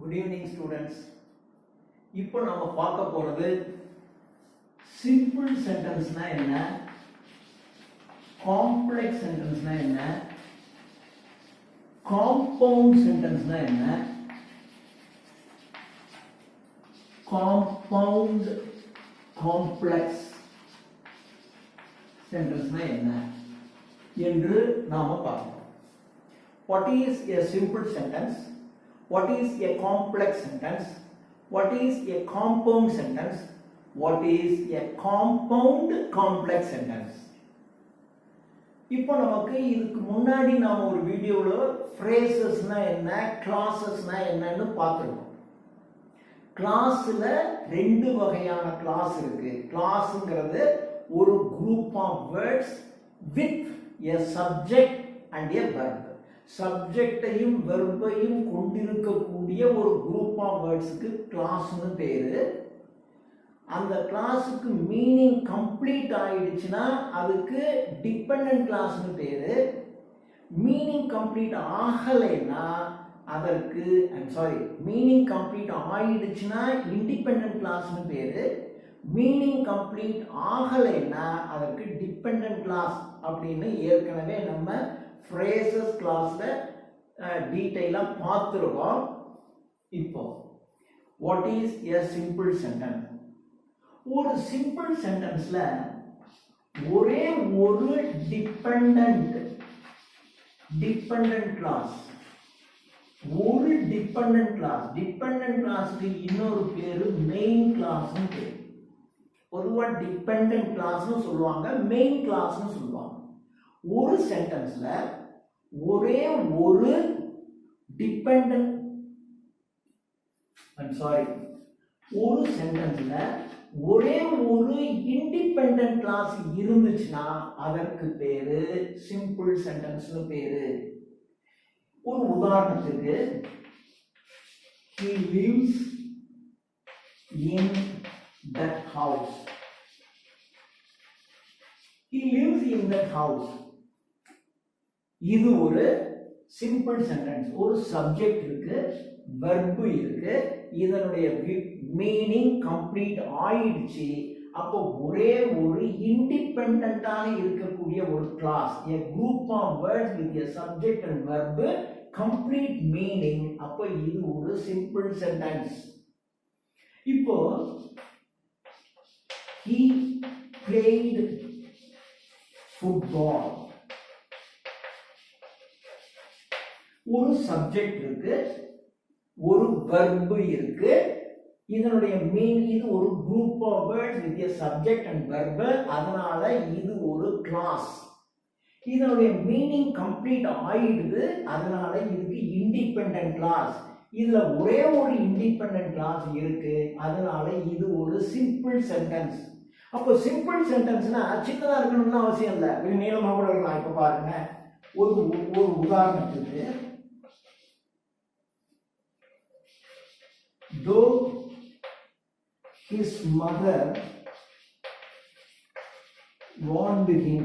Good evening students. இப்போ நாம பார்க்க போறது simple sentenceனா என்ன, complex sentenceனா என்ன, compound sentenceனா என்ன, compound complex sentenceனா என்ன என்று நாம பார்ப்போம். What is a simple sentence? What is a complex sentence? What is a compound sentence? What is a compound complex sentence? இப்போ நமக்கு இதுக்கு முன்னாடி நாம ஒரு வீடியோல phrases-னா என்ன, clauses-னா என்னன்னு பார்த்திருக்கோம். கிளாஸ்ல ரெண்டு வகையான கிளாஸ் இருக்கு. கிளாஸ்ங்கிறது ஒரு group of words with a subject and a verb. சப்ஜெக்டையும் வெர்பையும் கொண்டிருக்கக்கூடிய ஒரு குரூப் ஆஃப் வேர்ட்ஸ்க்கு கிளாஸ்னு பேரு. அந்த கிளாஸுக்கு மீனிங் கம்ப்ளீட் ஆயிடுச்சுன்னா அதுக்கு டிபெண்டன்ட் கிளாஸ்னு பேரு. மீனிங் கம்ப்ளீட் ஆகலைன்னா அதற்கு மீனிங் கம்ப்ளீட் ஆயிடுச்சுன்னா இண்டிபெண்டன்ட் கிளாஸ்னு பேரு. மீனிங் கம்ப்ளீட் ஆகலைன்னா அதற்கு டிபெண்டன்ட் கிளாஸ் அப்படின்னு ஏற்கனவே நம்ம phrases classல டீடைலா பார்த்திருக்கோம். இப்போ what is a simple sentence? ஒரு simple sentenceல ஒரே ஒரு dependent class, ஒரு dependent classக்கு இன்னொரு பேரு main classனு பேரு. பொதுவா dependent classனு சொல்லுவாங்க, main classனு சொல்லுவாங்க. ஒரு சென்டென்ஸ்ல ஒரே ஒரு டிபெண்டன்ட் ஒரு சென்டென்ஸ்ல ஒரே ஒரு இண்டிபெண்டன்ட் கிளாஸ் இருந்துச்சுன்னா அதற்கு பேரு சிம்பிள் சென்டென்ஸ்னு பேரு. ஒரு உதாரணத்துக்கு he lives in that house. He lives in that house. இது ஒரு சிம்பிள் சென்டென்ஸ். ஒரு சப்ஜெக்ட் இருக்கு, வெர்ப் இருக்கு, இதனுடைய மீனிங் கம்ப்ளீட் ஆயிடுச்சு. அப்போ ஒரே ஒரு இண்டிபெண்டன்ட்டாக இருக்கக்கூடிய ஒரு class, a group of words with a subject and verb, complete meaning. அப்போ இது ஒரு சிம்பிள் சென்டென்ஸ். இப்போ he played football. ஒரு சப்ஜெக்ட் இருக்கு, ஒரு verb இருக்கு, இதனுடைய மீன் இது ஒரு group of words with a subject and verb, அதனால இது ஒரு கிளாஸ். இதனுடைய மீனிங் கம்ப்ளீட் ஆயிடுது, அதனால இதுக்கு இண்டிபெண்டன்ட் கிளாஸ். இதுல ஒரே ஒரு இண்டிபெண்டன்ட் கிளாஸ் இருக்கு, அதனால இது ஒரு சிம்பிள் சென்டென்ஸ். அப்போ சிம்பிள் சென்டென்ஸ்னா சின்னதா இருக்கணும்னு அவசியம் இல்லை, கொஞ்சம் நீளமா கூட இருக்கலாம். இப்ப பாருங்க, ஒரு உதாரணத்துக்கு though his mother warned him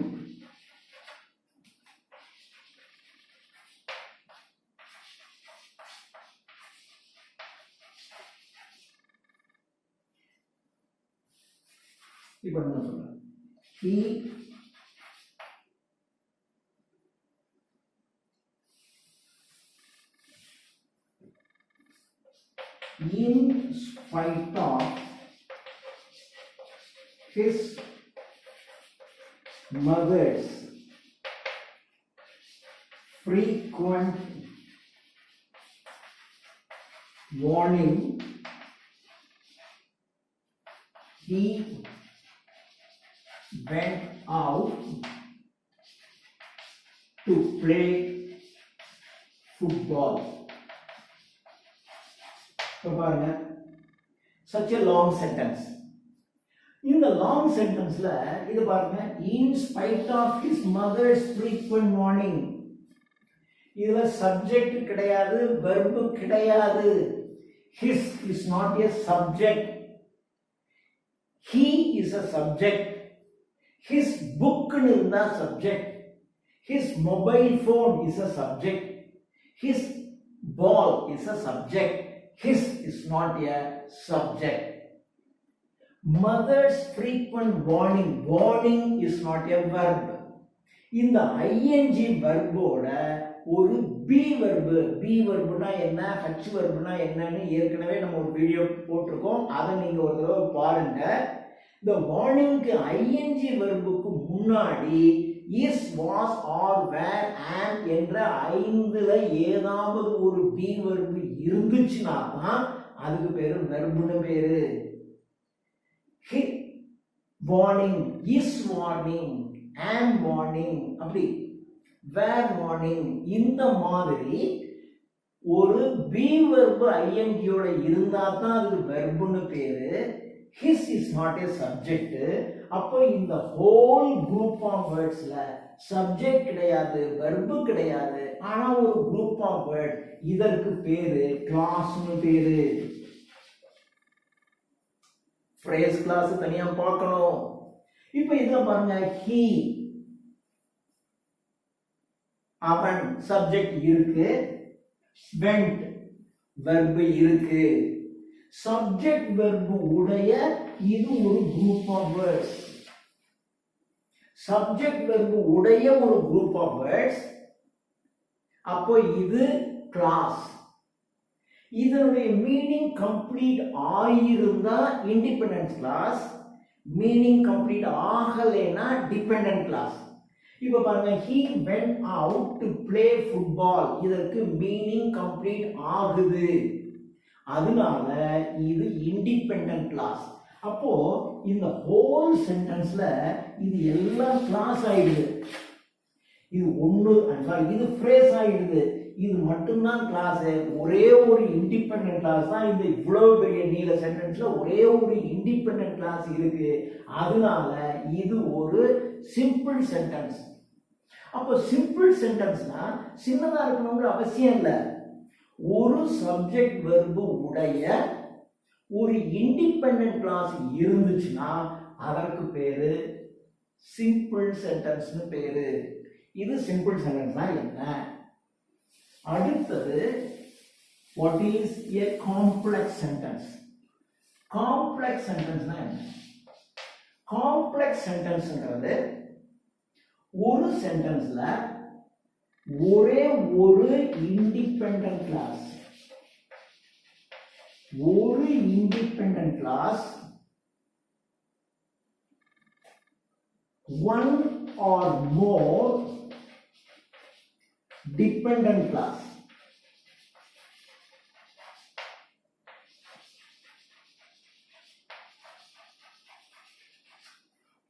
இப்போ என்ன சொல்றேன், he in spite of his mother's frequent warning, he went out to play football. பாருங்க, such a long sentence. இந்த long sentenceல இது பாருங்க, in spite of his mother's frequent warning. இதுல subject கிடையாது, verb கிடையாது. His is not a subject. He is a subject. His book is a subject. His mobile phone is a subject. His ball is a subject. his is not a subject. Mother's frequent warning is not a verb. இந்த ing வெர்போட ஒரு B வெர்புனா என்ன, H வெர்புனா என்னன்னு ஏற்கனவே நம்ம ஒரு video போட்டிருக்கோம், அதை நீங்க ஒரு தடவை பாருங்க. இந்த வார்னிங்க்கு ing வெர்புக்கு முன்னாடி is, was, or, were, and என்ற 5ல ஏதாவது ஒரு பி வெர்பு இருந்துச்சுன்னா தான் அதுக்கு பேரு வெர்புன்னு பேரு. Warning, is warning, and warning, அப்படி were warning, இந்த மாதிரி ஒரு பி வெர்பு ing யோட இருந்தா தான் அதுக்கு வெர்புன்னு பேரு. his is not a subject. அப்போ இந்த whole group of wordsல subject கிடையாது, வெர்பு கிடையாது, ஆனா ஒரு group of word, இதற்கு பேரு classனு பேரு. phrase class தனியா பார்க்கணும். இப்போ இதுல பாருங்க, he, அவன் சப்ஜெக்ட் இருக்கு, went verb இருக்கு, சப்ஜெக்ட் verb உடைய இது ஒரு group of words. Subject verb உடைய ஒரு group of words, அப்போ இது class. இதனுடைய மீனிங் கம்ப்ளீட் ஆயிருந்தா இண்டிபெண்டன்ட் கிளாஸ், மீனிங் கம்ப்ளீட் ஆகலைனா டிபெண்டன்ட் கிளாஸ். இப்போ பாருங்க, he went out to play football, இதற்கு மீனிங் கம்ப்ளீட் ஆகுது, அதனால இது இண்டிபெண்டன்ட் கிளாஸ். அப்போ இந்த ஹோல் சென்டென்ஸ்ல இது எல்லாம் கிளாஸ் ஆயிடுது. இது ஒன்று, இது ஃப்ரேஸ் ஆயிடுது, இது மட்டும்தான் கிளாஸ். ஒரே ஒரு இண்டிபெண்டன்ட் கிளாஸ் தான் இந்த இவ்வளவு பெரிய நீள சென்டென்ஸ்ல ஒரே ஒரு இண்டிபெண்டன்ட் கிளாஸ் இருக்கு, அதனால இது ஒரு சிம்பிள் சென்டென்ஸ். அப்போ சிம்பிள் சென்டென்ஸ்னா சின்னதா இருக்கணும்ன்ற அவசியம் இல்லை. ஒரு சப்ஜெக்ட் வெர்பு உடைய ஒரு இண்டிபெண்டன்ட் கிளாஸ் இருந்துச்சுன்னா அதற்கு பேரு சிம்பிள் சென்டென்ஸ்னு பேரு. இது சிம்பிள் சென்டென்ஸ்னா என்ன? அடுத்தது, what is a complex sentence? complex sentenceனா என்ன? complex sentenceங்கிறது ஒரு சென்டென்ஸ்ல ஒரே ஒரு இண்டிபெண்டன்ட் கிளாஸ், ஒரு independent class, one or more dependent class.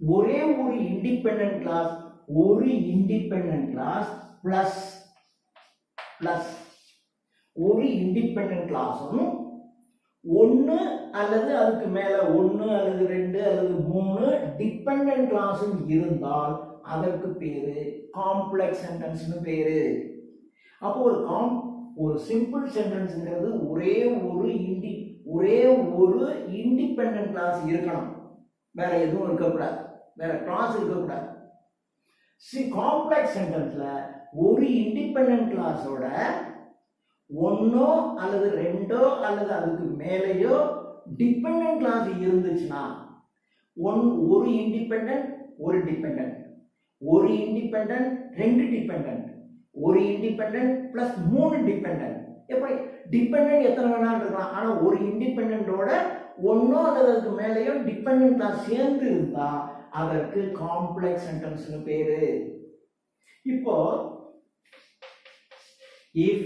ஒரே ஒரு இண்டிபெண்டன்ட் கிளாஸ், ஒரு இண்டிபெண்டன்ட் கிளாஸ் பிளஸ் ஒரு இண்டிபெண்டன்ட் கிளாஸும் ஒன்னு அல்லது அதுக்கு மேல 1 அல்லது 2 அல்லது 3 டிபெண்டன்ட் கிளாஸும் இருந்தால் அதற்கு பேரு காம்ப்ளெக்ஸ் சென்டென்ஸ்னு பேரு. அப்போ ஒரு சிம்பிள் சென்டென்ஸ்ங்கிறது ஒரே ஒரு இண்டிபெண்டன்ட் கிளாஸ் இருக்கணும், வேற எதுவும் இருக்கக்கூடாது, வேற கிளாஸ் இருக்கக்கூடாது. காம்ப்ளெக்ஸ் சென்டென்ஸ்ல ஒரு இண்டிபெண்டன்ட் கிளாஸோட ஒன்னோ அல்லது 2 அல்லது அதுக்கு மேலேயோ டிபெண்டன்ட் கிளாஸ் இருந்துச்சுன்னா, ஒரு இண்டிபெண்டன்ட், ஒரு டிபெண்டன்ட், ஒரு இண்டிபெண்டன்ட், 2 டிபெண்டன்ட், ஒரு இண்டிபெண்டன்ட் பிளஸ் 3 டிபெண்டன்ட். எப்படி டிபெண்டன்ட் எத்தனை வேணாலும் இருக்கலாம், ஆனா ஒரு இண்டிபெண்டன்டோட ஒன்னோ அல்லது அதுக்கு மேலேயோ டிபெண்டன்ட் கிளாஸ் சேர்ந்து இருந்தா அதற்கு காம்ப்ளெக்ஸ் சென்டென்ஸ்னு பேரு. இப்போ if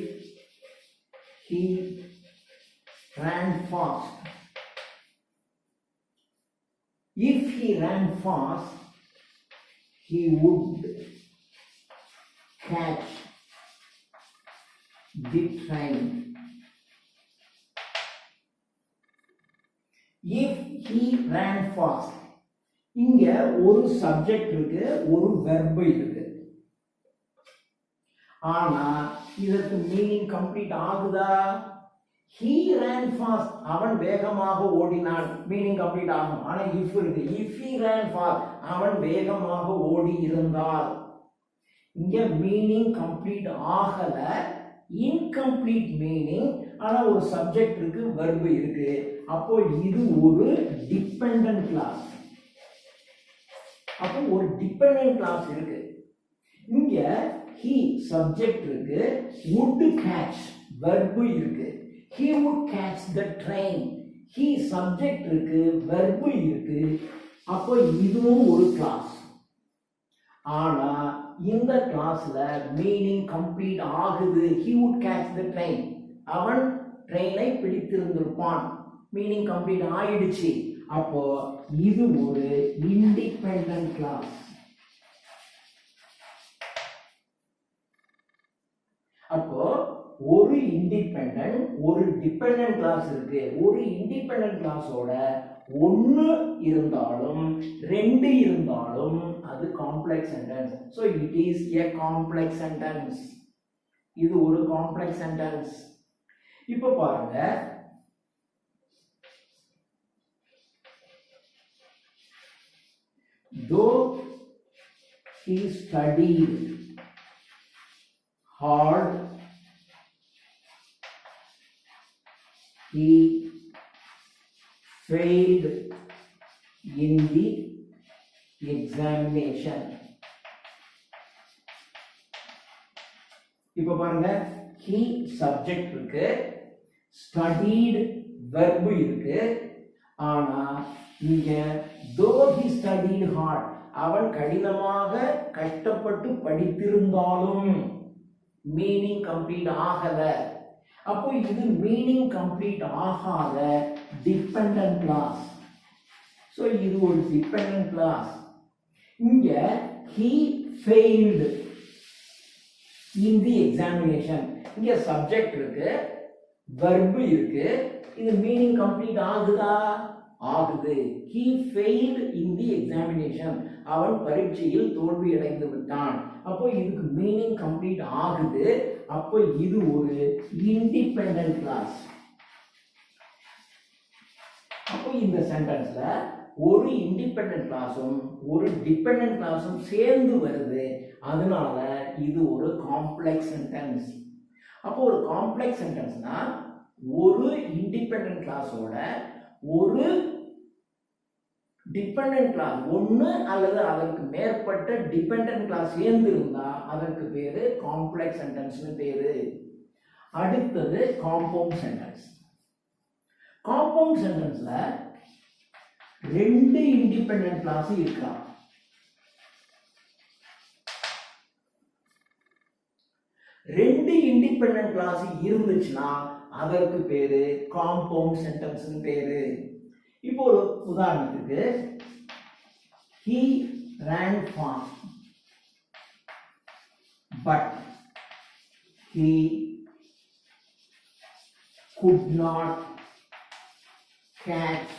he ran fast, if he ran fast he would catch the train. if he ran fast, இங்க ஒரு சப்ஜெக்ட் இருக்கு, ஒரு வெர்ப் இருக்கு, ஆனா இதற்கு மீனிங் கம்ப்ளீட் ஆகுதா? he ran fast, அவன் வேகமாக ஓடினான், மீனிங் கம்ப்ளீட் ஆகும். ஆனா if இருக்கு, if he ran fast, அவன் வேகமாக ஓடி இருந்தால், இங்க மீனிங் கம்ப்ளீட் ஆகல, இன்கம்ப்ளீட் மீனிங். ஆனா ஒரு சப்ஜெக்ட் இருக்கு verb இருக்கு அப்போ இது ஒரு டிபெண்டன்ட் கிளாஸ் அப்போ ஒரு டிபெண்டன்ட் கிளாஸ் இருக்கு இங்க he சப்ஜெக்ட் இருக்கு would catch verb இருக்கு he would catch the train he subject இருக்கு verb இருக்கு அப்போ இதுவும் ஒரு கிளாஸ் ஆனா இந்த கிளாஸ்ல மீனிங் கம்ப்ளீட் ஆகுது he would catch the train அவன் ட்ரெயினை பிடித்திருந்திருப்பான் மீனிங் கம்ப்ளீட் ஆயிடுச்சு அப்போ இது ஒரு இண்டிபெண்டன்ட் கிளாஸ் அப்போ ஒரு இண்டிபெண்டன்ட் ஒரு டிபெண்டன்ட் கிளாஸ் இருக்கு ஒரு இண்டிபெண்டன்ட் கிளாஸோட ஒன்னு இருந்தாலும் ரெண்டு இருந்தாலும் அது complex sentence so it is a complex sentence இது ஒரு காம்ப்ளெக்ஸ் சென்டென்ஸ் இப்போ பாருங்க though he studied hard he failed in the examination இப்போ பாருங்க he subject இருக்கு studied verb இருக்கு ஆனா இங்க though he studied hard அவன் கடினமாக கஷ்டப்பட்டு படித்திருந்தாலும் மீனிங் கம்ப்ளீட் ஆகல அப்போ இது மீனிங் கம்ப்ளீட் ஆகாத டிபெண்டன்ட் கிளாஸ் சோ இது ஒரு டிபெண்டன்ட் கிளாஸ் இங்க he failed in the examination இங்க சப்ஜெக்ட் இருக்கு verb இருக்கு இது மீனிங் கம்ப்ளீட் ஆகுதா ஆகுது he failed in the examination அவன் பரீட்சையில் தோல்வி அடைந்து விட்டான் அப்போ இதுக்கு மீனிங் கம்ப்ளீட் ஆகுது அப்போ இது ஒரு இண்டிபெண்டன்ட் கிளாஸ் அப்போ இந்த சென்டென்ஸ்ல ஒரு இண்டிபெண்டன்ட் கிளாஸும் ஒரு டிபெண்டன்ட் கிளாஸும் சேர்ந்து வருது அதனால இது ஒரு காம்ப்ளெக்ஸ் சென்டென்ஸ் அப்போ ஒரு காம்ப்ளெக்ஸ் சென்டென்ஸ்னா ஒரு இண்டிபெண்டன்ட் கிளாஸோட ஒரு டிபெண்டன்ட் கிளாஸ் ஒன்னு அல்லது அதற்கு மேற்பட்ட டிபெண்டன்ட் கிளாஸ் சேர்ந்து இருந்தா அதற்கு பேரு காம்ப்ளெக்ஸ் சென்டென்ஸ்னு பேரு அடுத்தது காம்பவுண்ட் சென்டென்ஸ் காம்பவுண்ட் சென்டென்ஸ்ல ரெண்டு இண்டிபெண்டன்ட் கிளாஸ் இருக்கலாம் ரெண்டு இண்டிபெண்டன்ட் கிளாஸ் இருந்துச்சுன்னா அதற்கு பேரு காம்பவுண்ட் சென்டென்ஸ்னு பேரு இப்போ ஒரு உதாரணத்துக்கு he ran fast but he could not catch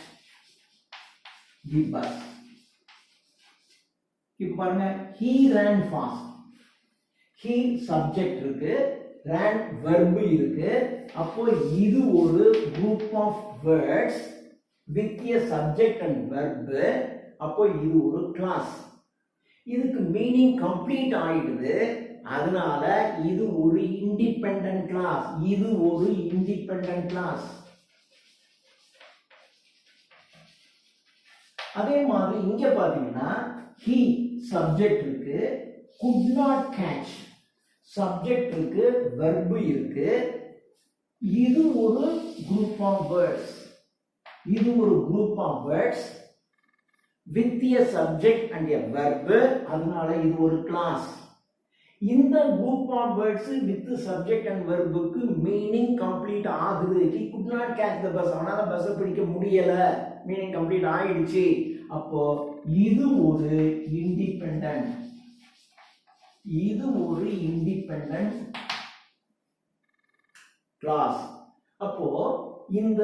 the bus இப்போ பாருங்க he ran fast he subject இருக்கு ran verb இருக்கு அப்போ இது ஒரு group of words with a subject and verb அப்போ இது ஒரு கிளாஸ் இதுக்கு மீனிங் கம்ப்ளீட் ஆயிடுது அதனால இது ஒரு இண்டிபெண்டன்ட் கிளாஸ் இது ஒரு இண்டிபெண்டன்ட் கிளாஸ் அதே மாதிரி இங்க பாத்தீங்கன்னா he சப்ஜெக்ட் இருக்கு could not catch சப்ஜெக்ட் இருக்கு verb இருக்கு இது ஒரு group of words இது ஒரு group of words with a subject and a verb அதனால இது ஒரு கிளாஸ் இந்த group of words with subject and verb க்கு மீனிங் கம்ப்ளீட் ஆகுது he could not catch the bus அவனால பஸ் பிடிக்க முடியல மீனிங் கம்ப்ளீட் ஆயிடுச்சு அப்போ இது ஒரு இண்டிபெண்டன்ட் கிளாஸ் அப்போ இந்த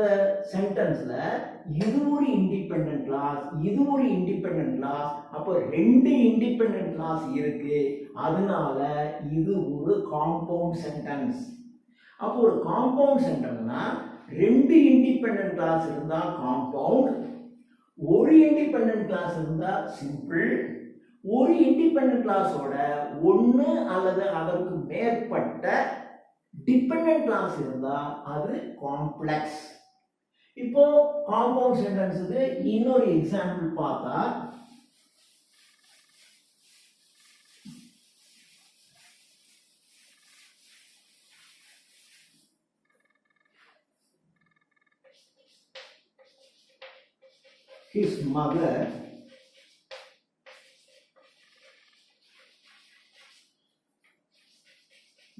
சென்டென்ஸ்ல இது ஒரு இண்டிபெண்டன்ட் கிளாஸ் இது ஒரு இண்டிபெண்டன்ட் கிளாஸ் அப்போ ரெண்டு இண்டிபெண்டன்ட் கிளாஸ் இருக்கு அதனால இது ஒரு காம்பவுண்ட் சென்டென்ஸ் அப்போ ஒரு காம்பவுண்ட் சென்டென்ஸ்னா ரெண்டு இண்டிபெண்டன்ட் கிளாஸ் இருந்தா காம்பவுண்ட் ஒரு இண்டிபெண்டன்ட் கிளாஸ் இருந்தா சிம்பிள் ஒரு இண்டிபெண்டன்ட் கிளாஸோட ஒன்னு அல்லது அதற்கு மேற்பட்ட டிபெண்டன்ட் கிளாஸ் இருந்தா அது காம்ப்ளெக்ஸ். இப்போ காம்பவுண்ட் சென்டென்ஸுக்கு இன்னொரு எக்ஸாம்பிள் பார்த்தா his mother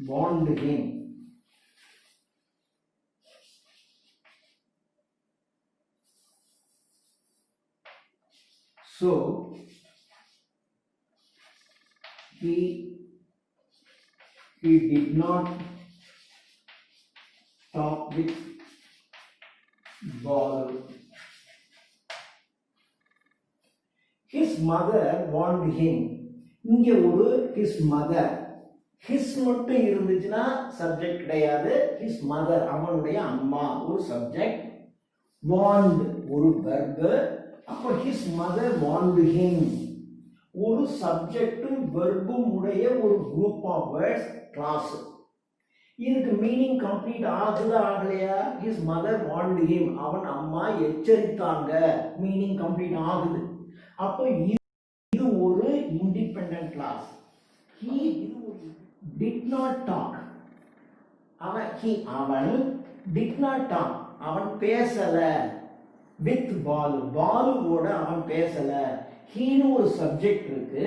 warned him so he did not talk with Balu. His mother warned him. இங்க ஒரு his mother, his மட்டும் இருந்துச்சுன்னா சப்ஜெக்ட் கிடையாது. his mother அவனுடைய அம்மா ஒரு சப்ஜெக்ட், warned ஒரு verb. அப்போ his mother warned him ஒரு சப்ஜெக்டும் வெர்பும் உடைய ஒரு group of words class. இதுக்கு மீனிங் கம்ப்ளீட் ஆகுதா ஆகலையா? his mother warned him அவன் அம்மா எச்சரித்தாங்க, மீனிங் கம்ப்ளீட் ஆகுது. அப்போ இது ஒரு independent class. he did not talk அவன் did not talk அவன் பேசல with பாலுவோட அவன் பேசல. ஹீனு ஒரு சப்ஜெக்ட் இருக்கு,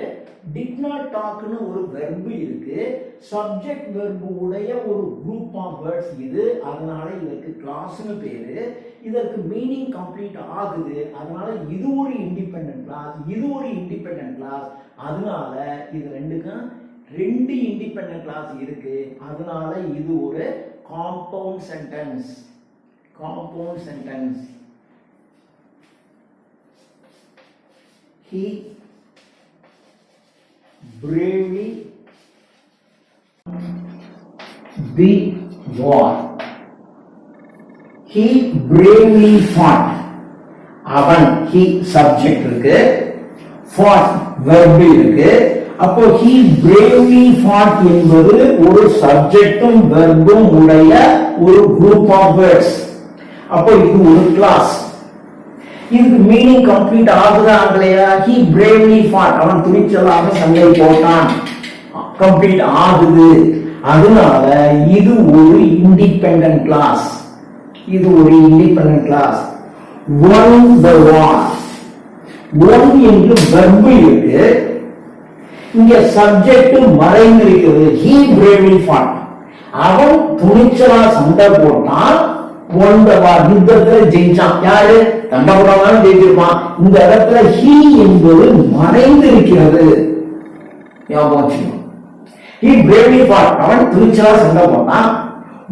did not talkனு ஒரு வெர்ப் இருக்கு, சப்ஜெக்ட் வெர்ப் உடைய ஒரு குரூப் ஆஃப் வேர்ட்ஸ் இது. அதனால இதற்கு கிளாஸ்னு பேரு. இதற்கு மீனிங் கம்ப்ளீட் ஆகுது. அதனால இது ஒரு இண்டிபெண்டன்ட் கிளாஸ், இது ஒரு இண்டிபெண்டன்ட் கிளாஸ். அதனால இது ரெண்டுக்கும் ரெண்டு இண்டிபெண்டன்ட் கிளாஸ் இருக்கு. அதனால இது ஒரு compound sentence. Compound sentence. He bravely the war. He bravely fought. அவன் he subject இருக்கு, fought verb இருக்கு. அப்போ he bravely fought என்பது ஒரு சப்ஜெக்டும் வெர்பும் உடைய ஒரு group of words. அப்போ இது ஒரு கிளாஸ். இதுக்கு மீனிங் கம்ப்ளீட் ஆகுதா ஆகலையா? he bravely fought அவன் துணிச்சலாக சண்டை போட்டான், கம்ப்ளீட் ஆகுது. அதனால இது ஒரு இண்டிபெண்டன்ட் கிளாஸ். இது ஒரு independent class. won the war. won என்று verb இருக்கு, இங்க சப்ஜெக்ட் மறைந்திருக்கிறது. he bravely fought அவன் துணிச்சலா சண்டை போட்டான், won the war யுத்தத்துல ஜெயிச்சான். யாரு? சண்டை போடாம ஜெயிச்சிருப்பான். இந்த இடத்துல he என்பது மறைந்திருக்கிறது. he bravely fought அவன் துணிச்சலா சண்டை போட்டான்,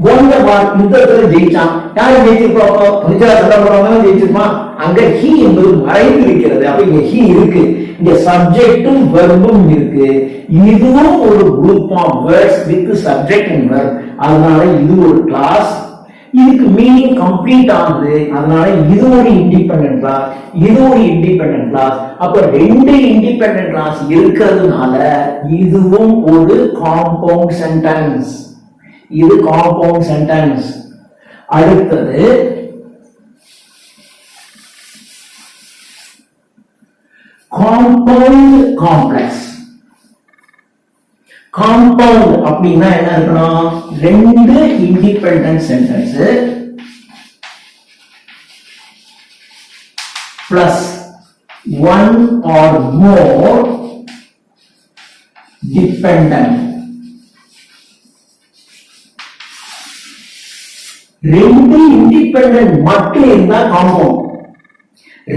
won the war யுத்தத்துல ஜெயிச்சான். யாரு ஜெயிச்சிருப்பாங்க? துணிச்சலா சண்டை போடாம ஜெயிச்சிருப்பான். அங்க he என்பது மறைந்திருக்கிறது. அப்ப இங்க he இருக்கு, இங்க சப்ஜெக்டும் வெர்பும் இருக்கு. இதுவும் ஒரு group of words with subject and verb. அதனால இது ஒரு கிளாஸ். இதுக்கு மீனிங் கம்ப்ளீட் ஆகுது. அதனால இது ஒரு இண்டிபெண்டன்ட் கிளாஸ், இது ஒரு இண்டிபெண்டன்ட் கிளாஸ். அப்ப ரெண்டு இண்டிபெண்டன்ட் கிளாஸ் இருக்கிறதுனால இதுவும் ஒரு காம்பவுண்ட் சென்டென்ஸ். இது காம்பவுண்ட் சென்டென்ஸ். அடுத்தது காம்பவுண்ட் காம்ப்ளெக்ஸ். காம்பவுண்ட் அப்படின்னா என்ன இருக்கணும்? ரெண்டு independent sentence plus one or more dependent. ரெண்டு இண்டிபெண்டன்ட் மட்டும் இருந்தா காம்பவுண்ட்.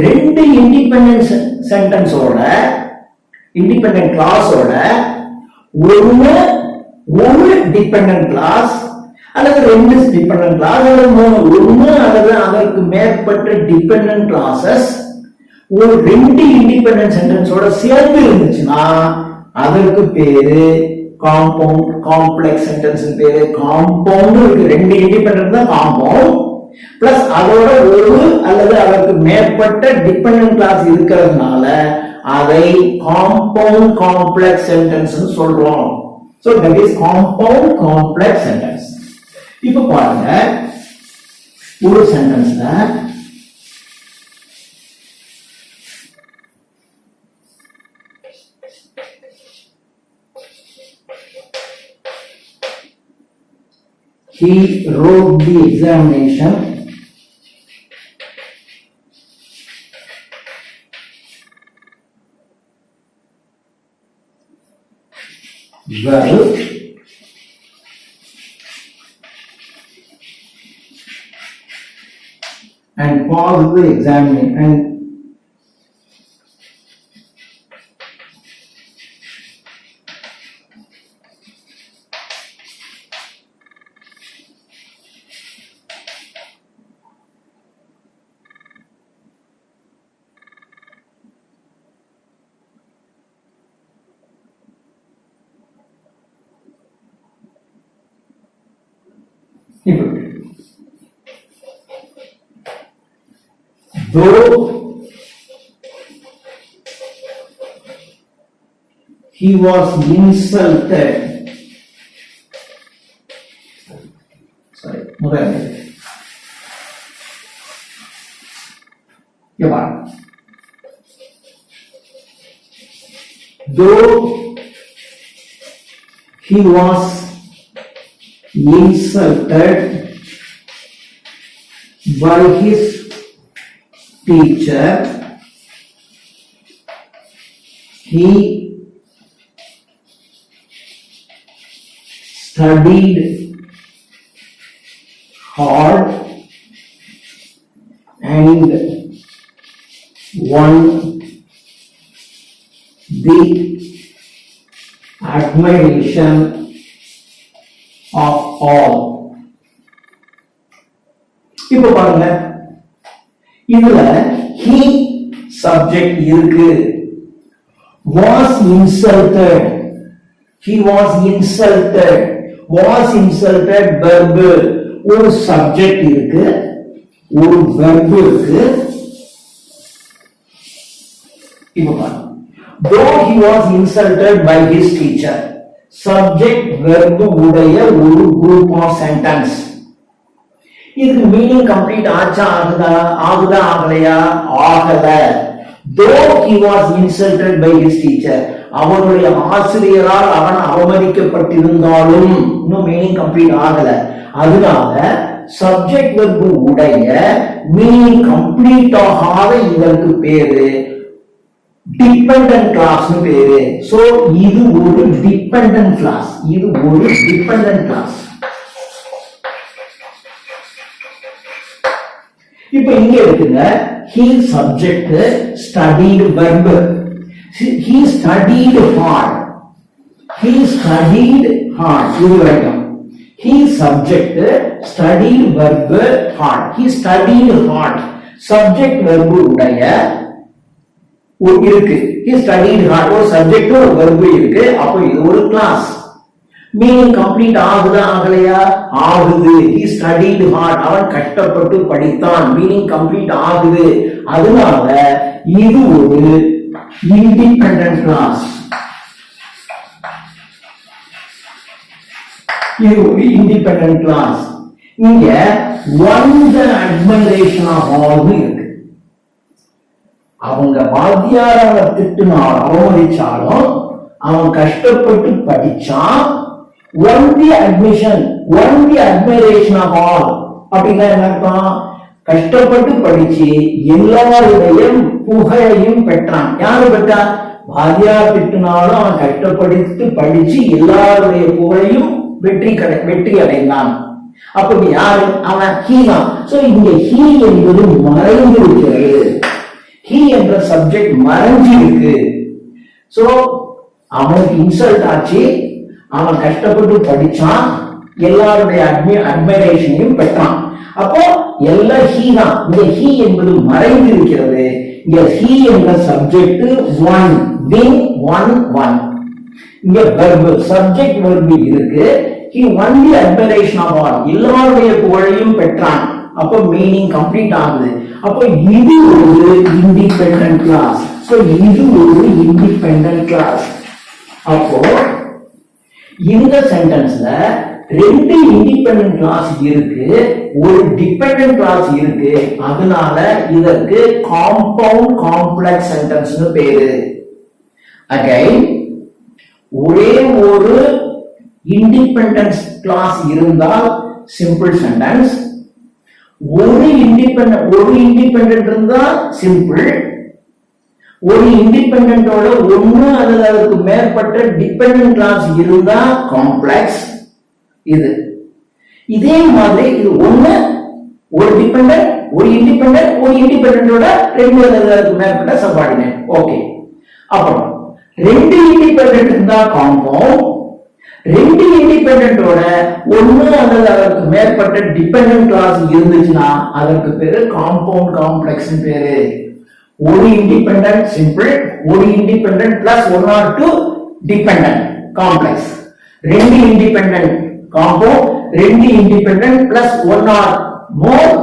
ரெண்டு இண்டிபெண்டன்ட் சென்டென்ஸோட இண்டிபெண்டன்ட் கிளாஸோட ஒரு டிபெண்டன்ட் கிளாஸ் அல்லது ரெண்டு டிபெண்டன்ட் கிளாஸ் அல்லது ஒன்னு அல்லது அதற்கு மேற்பட்ட டிபெண்டன்ட் கிளாஸஸ் ஒரு ரெண்டு இண்டிபெண்டன்ட் சென்டென்ஸோட சேர்ந்து இருந்துச்சுன்னா அதற்கு பேரு காம்பவுண்ட் காம்ப்ளெக்ஸ் சென்டென்ஸ் பேரு. காம்பவுண்ட் இருக்கு, ரெண்டு இண்டிபெண்டன்ட் தான் காம்பவுண்ட், பிளஸ் அதோட ஒரு அல்லது அதற்கு மேற்பட்ட டிபெண்டன்ட் கிளாஸ் இருக்கிறதுனால அதை காம்பவுண்ட் காம்ப்ளெக்ஸ் சென்டென்ஸ் சொல்றோம். So that is compound complex sentence. இப்ப பாருங்க ஒரு சென்டென்ஸ்ல he wrote the examination well and passed the examination and though he was insulted, sorry, though he was insulted by his teacher, he studied hard and won the admiration of all. இப்போ பாருங்க இதுல he subject இருக்கு, was insulted, he was insulted, was insulted verb, ஒரு subject இருக்கு, ஒரு verb இருக்கு. இப்போ பாருங்க though he was insulted by his teacher, subject verb உடைய ஒரு group of sentence. இதுக்கு மீனிங் கம்ப்ளீட் ஆச்சா ஆகுதா ஆகலையா? ஆகல. though he was insulted by his teacher, அவனுடைய ஆசிரியரால் அவன் அவமதிக்கப்பட்டிருந்தாலும் இன்னும் மீனிங் கம்ப்ளீட் ஆகல. அதனால சப்ஜெக்ட் வெர்ப் உடைய மீனிங் கம்ப்ளீட் ஆகாத இதற்கு பேரு டிபெண்டன்ட் கிளாஸ் பேரு. சோ இது ஒரு டிபெண்டன்ட் கிளாஸ், இது ஒரு டிபெண்டன்ட் கிளாஸ். இப்ப இங்க இருக்குங்க he subject studied verb, he studied hard, he studied hard, இது வரைக்கும் he subject studied verb hard, he studied hard, subject verb உடைய இருக்கு, he studied hard, ஒரு சப்ஜெக்ட் ஒரு verb இருக்கு. அப்ப இது ஒரு கிளாஸ். மீனிங் கம்ப்ளீட் ஆகுதா ஆகலையா? ஆகுது. he studied hard, அவன் கஷ்டப்பட்டு படித்தான், மீனிங் கம்ப்ளீட் ஆகுது. அதனால இது ஒரு இண்டிபெண்டன்ட் கிளாஸ், இது ஒரு இண்டிபெண்டன்ட் கிளாஸ். இங்க won the admiration of all இருக்கு. அவங்க வாத்தியாரால திட்டுனாலும் அவமதிச்சாலும் அவன் கஷ்டப்பட்டு படிச்சான். won the admission, won the admiration of all அப்படின்னா என்ன அர்த்தம்? கஷ்டப்பட்டு படிச்சு எல்லாருடைய புகழையும் பெற்றான். யாரு பெற்றா? வாத்தியார் திட்டுனாலும் அவன் கஷ்டப்பட்டு படிச்சு எல்லாருடைய புகழையும் வெற்றி அடைந்தான். அப்ப யாரு? அவன் he தான். சோ இங்க he என்பது மறைந்து இருக்கிறது, he என்ற சப்ஜெக்ட் மறைஞ்சு இருக்கு. சோ அவனுக்கு இன்சல்ட் ஆச்சு, அவன் கஷ்டப்பட்டு படிச்சான், எல்லாருடைய அட்மைரேஷனையும் பெற்றான். அப்போ எல்லாம் he தான். இங்க he என்பது மறைந்து இருக்கிறது. இங்க he என்ற சப்ஜெக்ட் one, win, one. இங்க verb, subject verb இருக்கு. he won the admiration of all, எல்லாருடைய புகழையும் பெற்றான். அப்போ மீனிங் கம்ப்ளீட் ஆகுது. அப்போ இது ஒரு இண்டிபெண்டன்ட் கிளாஸ். சோ இது ஒரு இண்டிபெண்டன்ட் கிளாஸ். அப்போ இந்த சென்டென்ஸ்ல ரெண்டு இண்டிபெண்டன்ட் கிளாஸ் இருக்கு, ஒரு டிபெண்டன்ட் கிளாஸ் இருக்கு. அதனால இதற்கு காம்பவுண்ட் காம்ப்ளெக்ஸ் சென்டென்ஸ்னு பேரு. அகைன், ஒரே ஒரு இண்டிபெண்டன்ஸ் கிளாஸ் இருந்தால் சிம்பிள் சென்டென்ஸ், ஒரு இண்டிபெண்டன்ட் இருந்தா சிம்பிள், ஒரு இண்டிபெண்டன்டோட ஒன்னு அல்லது அதற்கு மேற்பட்ட டிபெண்டன்ட் கிளாஸ் இருந்தா காம்ப்ளெக்ஸ். இது இதே மாதிரி இது ஒன்னு, ஒரு டிபெண்டன்ட், ஒரு இண்டிபெண்டன்டோட ரெண்டு அல்லது அதற்கு மேற்பட்ட சப்பார்டினேட். ஓகே, அப்புறம் ரெண்டு இண்டிபெண்டன்ட் இருந்தா காம்பவுண்ட், ரெண்டு இண்டிபெண்டன்டோட ஒன்னு அல்லது அதற்கு மேற்பட்ட டிபெண்டன்ட் கிளாஸ் இருந்துச்சுன்னா அதற்கு பேரு காம்பவுண்ட் காம்ப்ளெக்ஸ் பேரு. ஒரு இண்டிபெண்டன்ட் சிம்பிள், ஒரு independent plus one or two dependent complex, ரெண்டு இண்டிபெண்டன்ட் காம்பவுண்ட், ரெண்டு independent plus one or more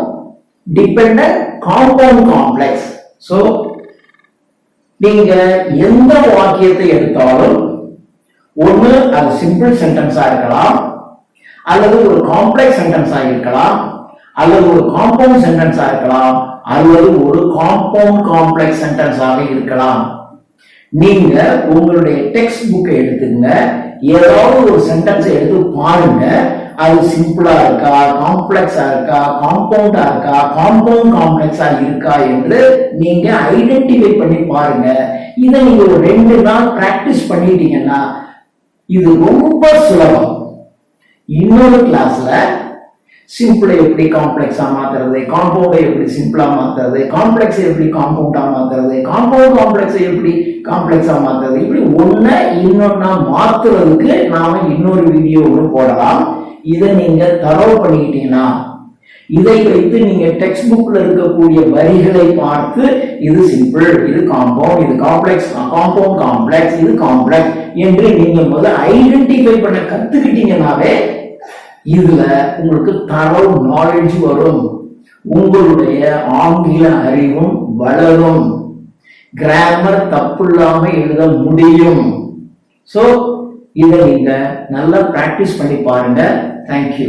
dependent compound complex. So நீங்க எந்த வாக்கியத்தை எடுத்தாலும் ஒன்னு அது சிம்பிள் சென்டென்ஸா இருக்கலாம், அல்லது ஒரு காம்ப்ளெக்ஸ் சென்டென்ஸா இருக்கலாம், அல்லது ஒரு காம்பவுண்ட் சென்டென்ஸா இருக்கலாம், அல்லது ஒரு காம்பவுண்ட் காம்ப்ளெக்ஸ் சென்டென்ஸாக இருக்கலாம். நீங்க உங்களுடைய டெக்ஸ்ட் புக்கை எடுத்துங்க, ஏதாவது ஒரு சென்டென்ஸை எடுத்து பாருங்க, அது சிம்பிளா இருக்கா, காம்ப்ளெக்ஸா இருக்கா, காம்பவுண்டா இருக்கா, காம்பவுண்ட் காம்ப்ளெக்ஸா இருக்கா என்று நீங்க ஐடென்டிஃபை பண்ணி பாருங்க. இதை நீங்க ஒரு 2 நாள் பிராக்டிஸ் பண்ணிட்டீங்கன்னா இது ரொம்ப சுலபம். இன்னொரு கிளாஸ்ல சிம்பிளை எப்படி காம்ப்ளெக்ஸா மாத்துறது, காம்பவுண்டை எப்படி சிம்பிளா மாத்துறது, காம்ப்ளெக்ஸை எப்படி காம்பவுண்டா மாத்துறது, காம்பவுண்ட் காம்ப்ளெக்ஸை எப்படி காம்ப்ளெக்ஸா மாத்துறது, இப்படி ஒன்ன இன்னொன்னா மாத்துறதுக்கு நாம இன்னொரு வீடியோ ஒன்று போடலாம். இதை நீங்க தரவு பண்ணிக்கிட்டீங்கன்னா, இதை வைத்து நீங்க டெக்ஸ்ட் புக்ல இருக்கக்கூடிய வரிகளை பார்த்து இது சிம்பிள், இது காம்பவுண்ட், இது காம்ப்ளெக்ஸ், காம்பவுண்ட் காம்ப்ளெக்ஸ், இது காம்ப்ளெக்ஸ் என்று நீங்க முதல்ல ஐடென்டிஃபை பண்ண கத்துக்கிட்டீங்கன்னாவே இதுல உங்களுக்கு தரவு நாலேஜ் வரும், உங்களுடைய ஆங்கில அறிவும் வளரும், கிராமர் தப்பு இல்லாம எழுத முடியும். சோ இதை நீங்க நல்லா பிராக்டிஸ் பண்ணி பாருங்க. தேங்க்யூ.